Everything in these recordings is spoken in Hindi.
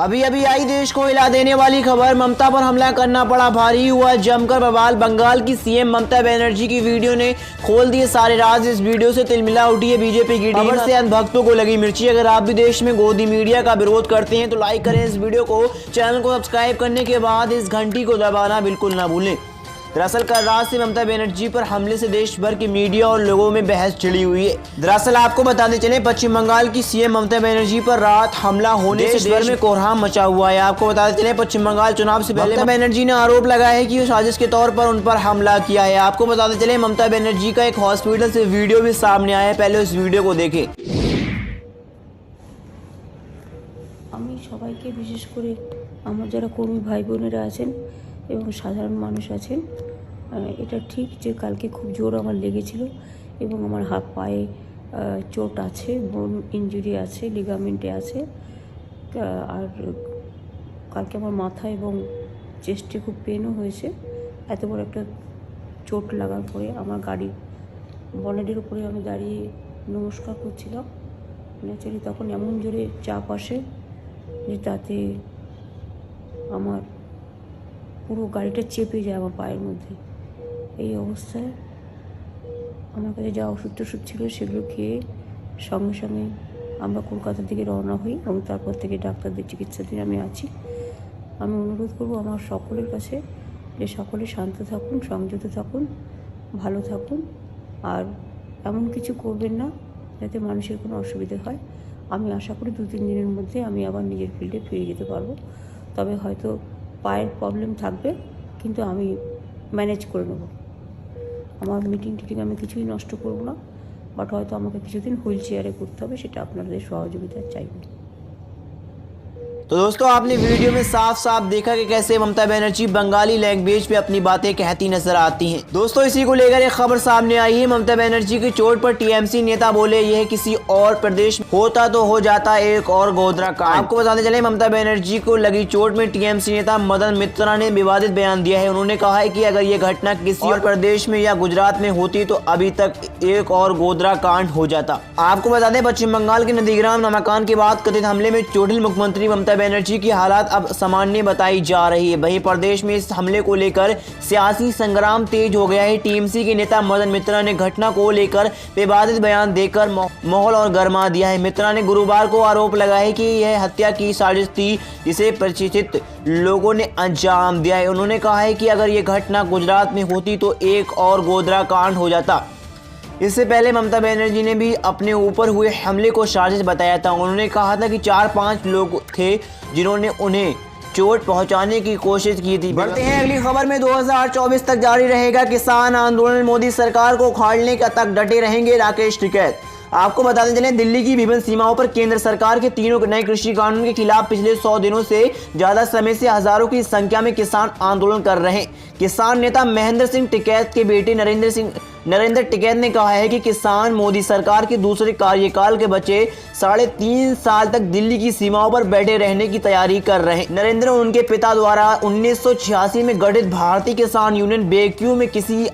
अभी अभी आई देश को हिला देने वाली खबर, ममता पर हमला करना पड़ा भारी, हुआ जमकर बवाल। बंगाल की सीएम ममता बनर्जी की वीडियो ने खोल दिए सारे राज। इस वीडियो से तिलमिला उठी है बीजेपी की खबर से अंधभक्तों को लगी मिर्ची। अगर आप भी देश में गोदी मीडिया का विरोध करते हैं तो लाइक करें इस वीडियो को, चैनल को सब्सक्राइब करने के बाद इस घंटी को दबाना बिल्कुल ना भूलें। दरअसल कल रात से ममता बनर्जी पर हमले से देश भर की मीडिया और लोगों में बहस छिड़ी हुई है। दरअसल आपको बताते चले, पश्चिम बंगाल की सीएम ममता बनर्जी पर रात हमला होने से देश भर में कोहराम मचा हुआ है। आपको बताते चले, पश्चिम बंगाल चुनाव से पहले ममता बनर्जी ने आरोप लगाया है कि साजिश के तौर पर उन पर हमला किया है। आपको बताते चले, ममता बनर्जी का एक हॉस्पिटल से वीडियो भी सामने आया है, पहले उस वीडियो को देखें। আমি সবাইকে বিশেষ করে আমার যারা কর্মী ভাই বোনেরা আছেন এবং সাধারণ মানুষ আছেন, এটা ঠিক যে কালকে খুব জোর আমার লেগেছিল এবং আমার হাত পায়ে চোট আছে, বোন ইনজুরি আছে, লিগামেন্টে আছে, আর কালকে আমার মাথা এবং চেস্টে খুব পেনও হয়েছে। এত বড় একটা চোট লাগার পরে আমার গাড়ির বনেটের উপরে আমি দাঁড়িয়ে নমস্কার করছিলাম। ন্যাচারালি তখন এমন জোরে চাপ আসে যে তাতে আমার পুরো গাড়িটা চেপে যায় আমার পায়ের মধ্যে। এই অবস্থায় আমার কাছে যা ওষুধ টষুধ ছিল সেগুলো খেয়ে সঙ্গে সঙ্গে আমরা কলকাতার দিকে রওনা হই এবং তারপর থেকে ডাক্তারদের চিকিৎসাধীন আমি আছি। আমি অনুরোধ করব আমার সকলের কাছে যে সকলে শান্ত থাকুন, সংযত থাকুন, ভালো থাকুন, আর এমন কিছু করবেন না যাতে মানুষের কোনো অসুবিধে হয়। আমি আশা করি 2-3 দিনের মধ্যে আমি আবার নিজের ফিল্ডে ফিরে যেতে পারবো। তবে হয়তো পায়ের প্রবলেম থাকবে, কিন্তু আমি ম্যানেজ করে নেব। আমার মিটিং আমি কিছুই নষ্ট করব না, বাট হয়তো আমাকে কিছুদিন হুইল চেয়ারে করতে হবে, সেটা আপনাদের সহযোগিতা চাইব। तो दोस्तों आपने वीडियो में साफ साफ देखा कि कैसे ममता बनर्जी बंगाली लैंग्वेज पे अपनी बातें कहती नजर आती हैं। दोस्तों इसी को लेकर एक खबर सामने आई है। ममता बनर्जी की चोट पर टीएमसी नेता बोले, यह किसी और प्रदेश में होता तो हो जाता एक और गोधरा कांड। आपको बताते चले, ममता बनर्जी को लगी चोट में टीएमसी नेता मदन मित्रा ने विवादित बयान दिया है। उन्होंने कहा है कि अगर ये घटना किसी और प्रदेश में या गुजरात में होती तो अभी तक एक और गोधरा कांड हो जाता। आपको बता दें, पश्चिम बंगाल के नंदीग्राम नमाकांड के बाद कथित हमले में चोटिल मुख्यमंत्री ममता बनर्जी की हालात अब सामान्य बताई जा रही है। वहीं प्रदेश में इस हमले को लेकर सियासी संग्राम तेज हो गया है। टीएमसी के नेता मदन मित्रा ने घटना को लेकर विवादित बयान देकर माहौल और गरमा दिया है। मित्रा ने गुरुवार को आरोप लगाया है कि यह हत्या की साजिश थी जिसे परिचित लोगों ने अंजाम दिया है। उन्होंने कहा है कि अगर ये घटना गुजरात में होती तो एक और गोधरा कांड हो जाता। इससे पहले ममता बनर्जी ने भी अपने ऊपर हुए हमले को साजिश बताया था। उन्होंने कहा था कि 4-5 लोग थे जिन्होंने उन्हें चोट पहुंचाने की कोशिश की थी। बढ़ते हैं अगली खबर में। 2024 तक जारी रहेगा किसान आंदोलन, मोदी सरकार को उखाड़ने का तक डटे रहेंगे राकेश टिकैत। आपको बताते चलें, दिल्ली की विभिन्न सीमाओं पर केंद्र सरकार के 3 नए कृषि कानून के खिलाफ पिछले 100 दिनों से ज्यादा समय से हजारों की संख्या में किसान आंदोलन कर रहे हैं। किसान नेता महेंद्र सिंह टिकैत के बेटे नरेंद्र टिकैत ने कहा है कि किसान मोदी सरकार के दूसरे कार्यकाल के बचे 3.5 साल तक दिल्ली की सीमाओं पर बैठे रहने की तैयारी कर रहे हैं। नरेंद्र उनके पिता द्वारा 1986 में गठित भारतीय किसान यूनियन बेक्यू में किसी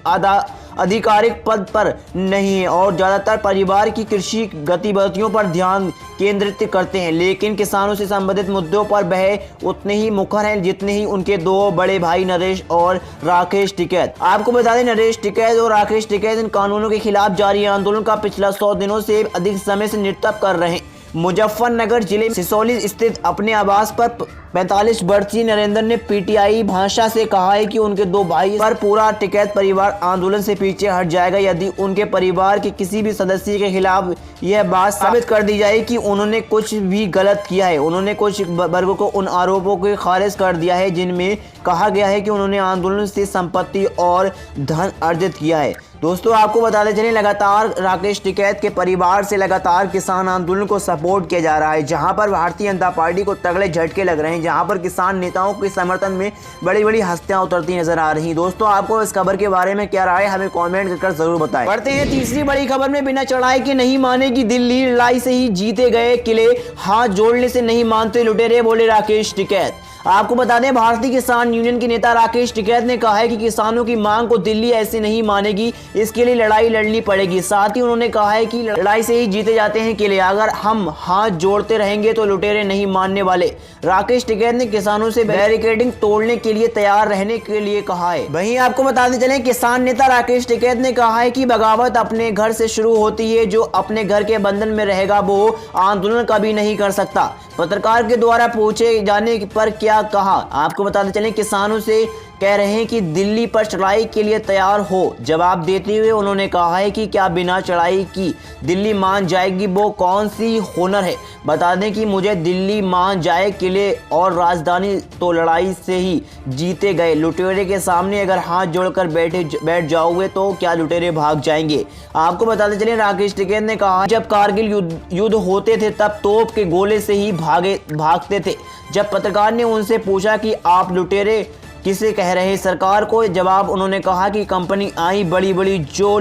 आधिकारिक पद पर नहीं है और ज्यादातर परिवार की कृषि गतिविधियों पर ध्यान केंद्रित करते हैं, लेकिन किसानों से संबंधित मुद्दों पर वह उतने ही मुखर हैं जितने ही उनके 2 बड़े भाई नरेश और राकेश टिकैत। आपको बता दें, नरेश टिकैत और राकेश टिकैत इन कानूनों के खिलाफ जारी आंदोलन का पिछला 100 दिनों से अधिक समय से नेतृत्व कर रहे हैं। मुजफ्फरनगर जिले में सिसौली स्थित अपने आवास पर 45 वर्षीय नरेंद्र ने पीटीआई भाषा से कहा है कि उनके 2 भाई पर पूरा टिकैत परिवार आंदोलन से पीछे हट जाएगा यदि उनके परिवार के किसी भी सदस्य के खिलाफ यह बात साबित कर दी जाए कि उन्होंने कुछ भी गलत किया है। उन्होंने कुछ वर्गों को उन आरोपों को खारिज कर दिया है जिनमें कहा गया है कि उन्होंने आंदोलन से संपत्ति और धन अर्जित किया है। दोस्तों आपको बताते चलें, लगातार राकेश टिकैत के परिवार से लगातार किसान आंदोलन को सपोर्ट किया जा रहा है, जहां पर भारतीय जनता पार्टी को तगड़े झटके लग रहे हैं, जहां पर किसान नेताओं के समर्थन में बड़ी बड़ी हस्तियां उतरती नजर आ रही हैं। दोस्तों आपको इस खबर के बारे में क्या राय है, हमें कमेंट कर जरूर बताएं। बढ़ते हैं तीसरी बड़ी खबर में। बिना चढ़ाई के नहीं मानेगी दिल्ली, लड़ाई से ही जीते गए किले, हाथ जोड़ने से नहीं मानते लुटेरे, बोले राकेश टिकैत। आपको बता दें, भारतीय किसान यूनियन के नेता राकेश टिकैत ने कहा है कि किसानों की मांग को दिल्ली ऐसे नहीं मानेगी, इसके लिए लड़ाई लड़नी पड़ेगी। साथ ही उन्होंने कहा है कि लड़ाई से ही जीते जाते हैं किले, अगर हम हाथ जोड़ते रहेंगे तो लुटेरे नहीं मानने वाले। राकेश टिकैत ने किसानों से बैरिकेडिंग तोड़ने के लिए तैयार रहने के लिए कहा है। वहीं आपको बताते चलें, किसान नेता राकेश टिकैत ने कहा है कि बगावत अपने घर से शुरू होती है, जो अपने घर के बंधन में रहेगा वो आंदोलन कभी नहीं कर सकता। पत्रकार के द्वारा पूछे जाने पर क्या कहा, आपको बताते चलें, किसानों से कह रहे हैं कि दिल्ली पर चढ़ाई के लिए तैयार हो। जवाब देते हुए उन्होंने कहा है कि क्या बिना चढ़ाई की दिल्ली मान जाएगी, वो कौन सी हुनर है। बता दें कि मुझे दिल्ली मान जाए, किले और राजधानी तो लड़ाई से ही जीते गए। लुटेरे के सामने अगर हाथ जोड़कर बैठ जाओगे तो क्या लुटेरे भाग जाएंगे। आपको बताते चलें, राकेश टिकैत ने कहा, जब कारगिल युद्ध होते थे तब तोप के गोले से ही भागते थे। जब पत्रकार ने उनसे पूछा कि आप लुटेरे किसे कह रहे हैं, सरकार को, जवाब उन्होंने कहा कि कंपनी आई बड़ी बड़ी, जो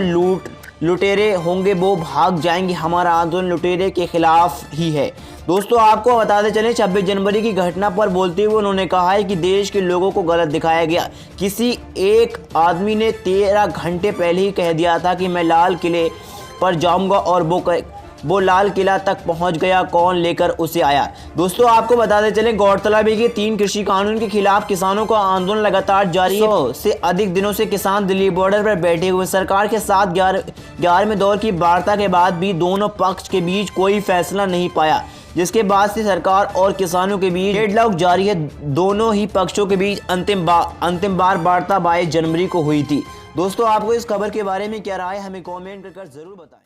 लुटेरे होंगे वो भाग जाएंगे। हमारा आंदोलन लुटेरे के खिलाफ ही है। दोस्तों, आपको बताते चलें, 26 जनवरी की घटना पर बोलते हुए उन्होंने कहा है कि देश के लोगों को गलत दिखाया गया। किसी एक आदमी ने 13 घंटे पहले ही कह दिया था कि मैं लाल किले पर जाऊंगा और वो लाल किला तक पहुंच गया, कौन लेकर उसे आया। दोस्तों, आपको बताते चलें, गौरतलब है कि 3 कृषि कानून के खिलाफ किसानों का आंदोलन लगातार जारी है। 100 से अधिक दिनों से किसान दिल्ली बॉर्डर पर बैठे हुए। सरकार के साथ 11वें दौर की वार्ता के बाद भी दोनों पक्ष के बीच कोई फैसला नहीं पाया, जिसके बाद से सरकार और किसानों के बीच डेडलॉक जारी है। दोनों ही पक्षों के बीच अंतिम बार वार्ता 22 जनवरी को हुई थी। दोस्तों, आपको इस खबर के बारे में क्या राय है, हमें कमेंट कर जरूर बताएं।